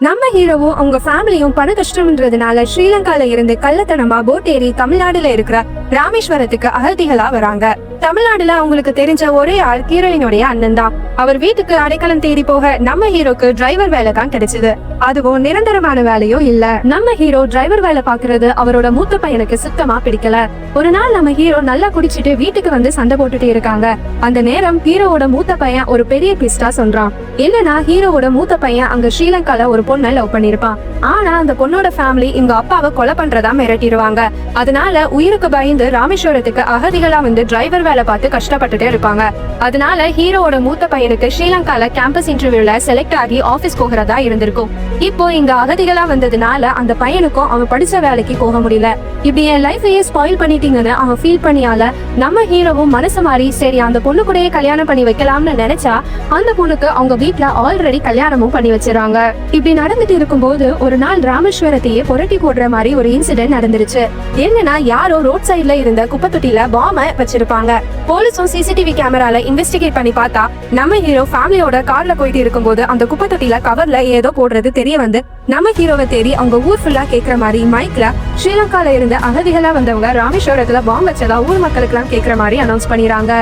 நம்ம ஹீரோவும் அவங்க ஃபேமிலியும் பண கஷ்டம்ன்றதுனால ஸ்ரீலங்கால இருந்து கள்ளத்தனமா போட் ஏறி தமிழ்நாடுல இருக்கிற ராமேஸ்வரத்துக்கு அகதிகளா வராங்க. தமிழ்நாடுல அவங்களுக்கு தெரிஞ்ச ஒரே ஆள் ஹீரோயினுடைய அண்ணன் தான். அவர் வீட்டுக்கு அடைக்கலம் தேடி போக நம்ம ஹீரோக்கு டிரைவர் வேலை தான் கிடைச்சது. அதுவும் நிரந்தரமான வேலையும் இல்ல. நம்ம ஹீரோ டிரைவர் வேலை பாக்குறது அவரோட மூத்த பையனுக்கு சுத்தமா பிடிக்கல. ஒரு நாள் நம்ம ஹீரோ நல்லா குடிச்சிட்டு வீட்டுக்கு வந்து சண்டை போட்டுட்டே இருக்காங்க. அந்த நேரம் ஹீரோவோட மூத்த பையன் ஒரு பெரிய ட்விஸ்டா சொல்றான். என்னன்னா ஹீரோவோட மூத்த பையன் அங்க ஸ்ரீலங்கால ஒரு பொண்ணை லவ் பண்ணிருப்பான். ஆனா அந்த பொண்ணோட ஃபேமிலி இவங்க அப்பாவை கொலை பண்றதா மிரட்டிடுவாங்க. அதனால உயிருக்கு பயந்து ராமேஸ்வரத்துக்கு அகதிகளா வந்து டிரைவர் வேலை பார்த்து கஷ்டப்பட்டுட்டே இருப்பாங்க. அதனால ஹீரோவோட மூத்த பையனுக்கு ஸ்ரீலங்கால கேம்பஸ் இன்டர்வியூல செலக்ட் ஆகி ஆபீஸ் போகிறதா இருந்திருக்கும். இப்போ இங்க அகதிகளா வந்ததுனால அந்த பையனுக்கும் அவன் படிச்ச வேலைக்கு போக முடியல. இப்படி என் லைஃபையே ஸ்பாயில் பண்ணிட்டீங்கன்னு அவன் ஃபீல் பண்ணியால நம்ம ஹீரோவும் மனசு மாறி சரி அந்த பொண்ணு கூடயே கல்யாணம் பண்ணி வைக்கலாம்னு நினைச்சா அந்த பொண்ணுக்கு அவங்க வீட்டுல ஆல்ரெடி கல்யாணமும் பண்ணி வச்சிடறாங்க. இப்படி நடந்துட்டு இருக்கும்போது ஒரு நாள் ராமேஸ்வரத்தையே புரட்டி போடுற மாதிரி ஒரு இன்சிடென்ட் நடந்துருச்சு. என்னன்னா யாரோ ரோட் சைட்ல இருந்த குப்பை தொட்டில பாம்ப வச்சிருப்பாங்க. போலீஸும் சிசிடிவி கேமரால இன்வெஸ்டிகேட் பண்ணி பார்த்தா நம்ம ஹீரோ ஃபேமிலியோட கார்ல போயிட்டு இருக்கும்போது அந்த குப்பை தொட்டில கவர்ல ஏதோ போடுறது தெரிய வந்து நம்ம ஹீரோவை தேடி அவங்க ஊர் ஃபுல்லா கேட்கிற மாதிரி மைக்ல ஸ்ரீலங்கால இருந்து அகதிகளா வந்தவங்க ராமேஸ்வரத்துல பாம்பு வச்சதா ஊர் மக்களுக்கு எல்லாம் கேட்கிற மாதிரி அனௌன்ஸ் பண்ணிடுறாங்க.